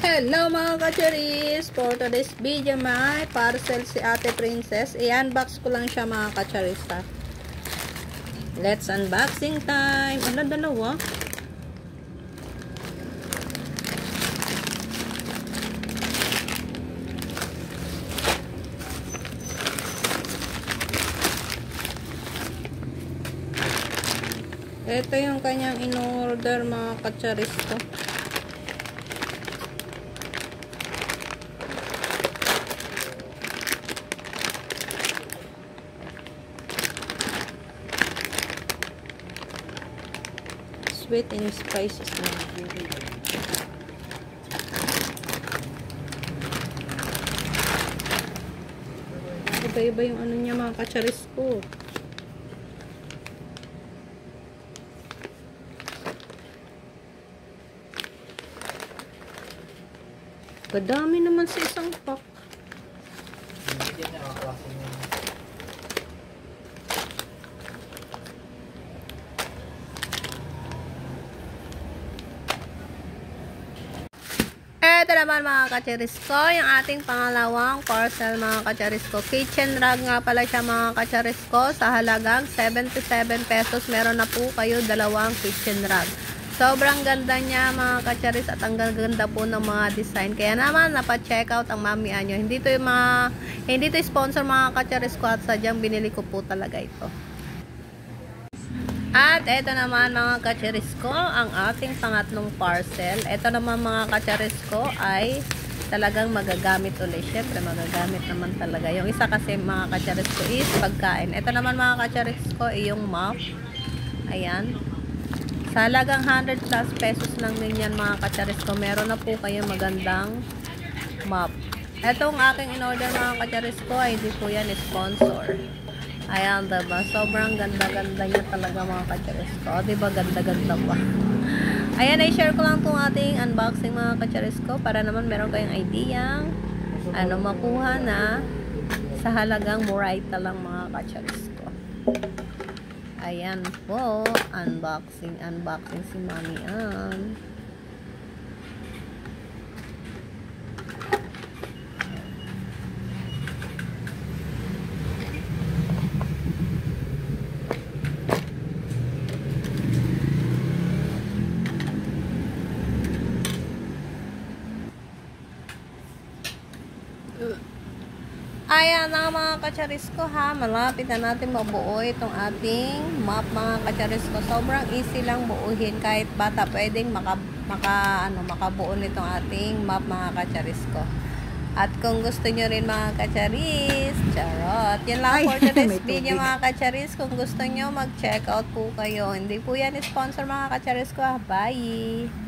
Hello mga kacharis! For today's video, may parcel si Ate Princess. I-unbox ko lang siya mga kacharis ha. Let's unboxing time! Ano, dalawa? Ito yung kanyang in-order mga kacharis ko. Sweet and spices na. Iba-iba yung ano niya mga kacharis ko. Kadami naman sa isang pack. Ito naman mga kacharis ko, yung ating pangalawang parcel mga kacharis ko. Kitchen rag nga pala siya mga kacharis ko. Sa halagang 77 pesos, meron na po kayo dalawang kitchen rag. Sobrang ganda niya mga kacharis at ang ganda po ng mga design. Kaya naman napa-check out ang mamian nyo. Hindi to sponsor mga kacharis ko at sadyang binili ko po talaga ito. At ito naman mga kacharis ko, ang ating pangatlong parcel. Ito naman mga kacharis ko ay talagang magagamit ulit. Siyempre magagamit naman talaga. Yung isa kasi mga kacharis ko is pagkain. Ito naman mga kacharis ko ay yung mop. Ayan. Sa halagang 100 plus pesos lang din yan mga kacharis ko. Meron na po kayo magandang mop. Itong aking in-order mga kacharis ko ay hindi po yan sponsor. Ayan, diba? Sobrang ganda-ganda niya talaga mga kacharis ko. O, diba? Ganda-ganda pa. Ayan, i-share ko lang itong ating unboxing mga kacharis ko para naman meron kayong idea ano makuha na sa halagang murayta lang mga kacharis ko. Ayan po, unboxing si Mami Ann. Ayan na mga kacharis ko ha, malapit na natin mabuo itong ating map mga kacharis ko. Sobrang easy lang buuhin, kahit bata pwedeng makabuo nitong ating map mga kacharis ko. At kung gusto nyo rin mga kacharis, charot, yan lang for today's video mga kacharis. Kung gusto nyo mag-check out po kayo. Hindi po yan sponsor mga kacharis ko ha. Bye!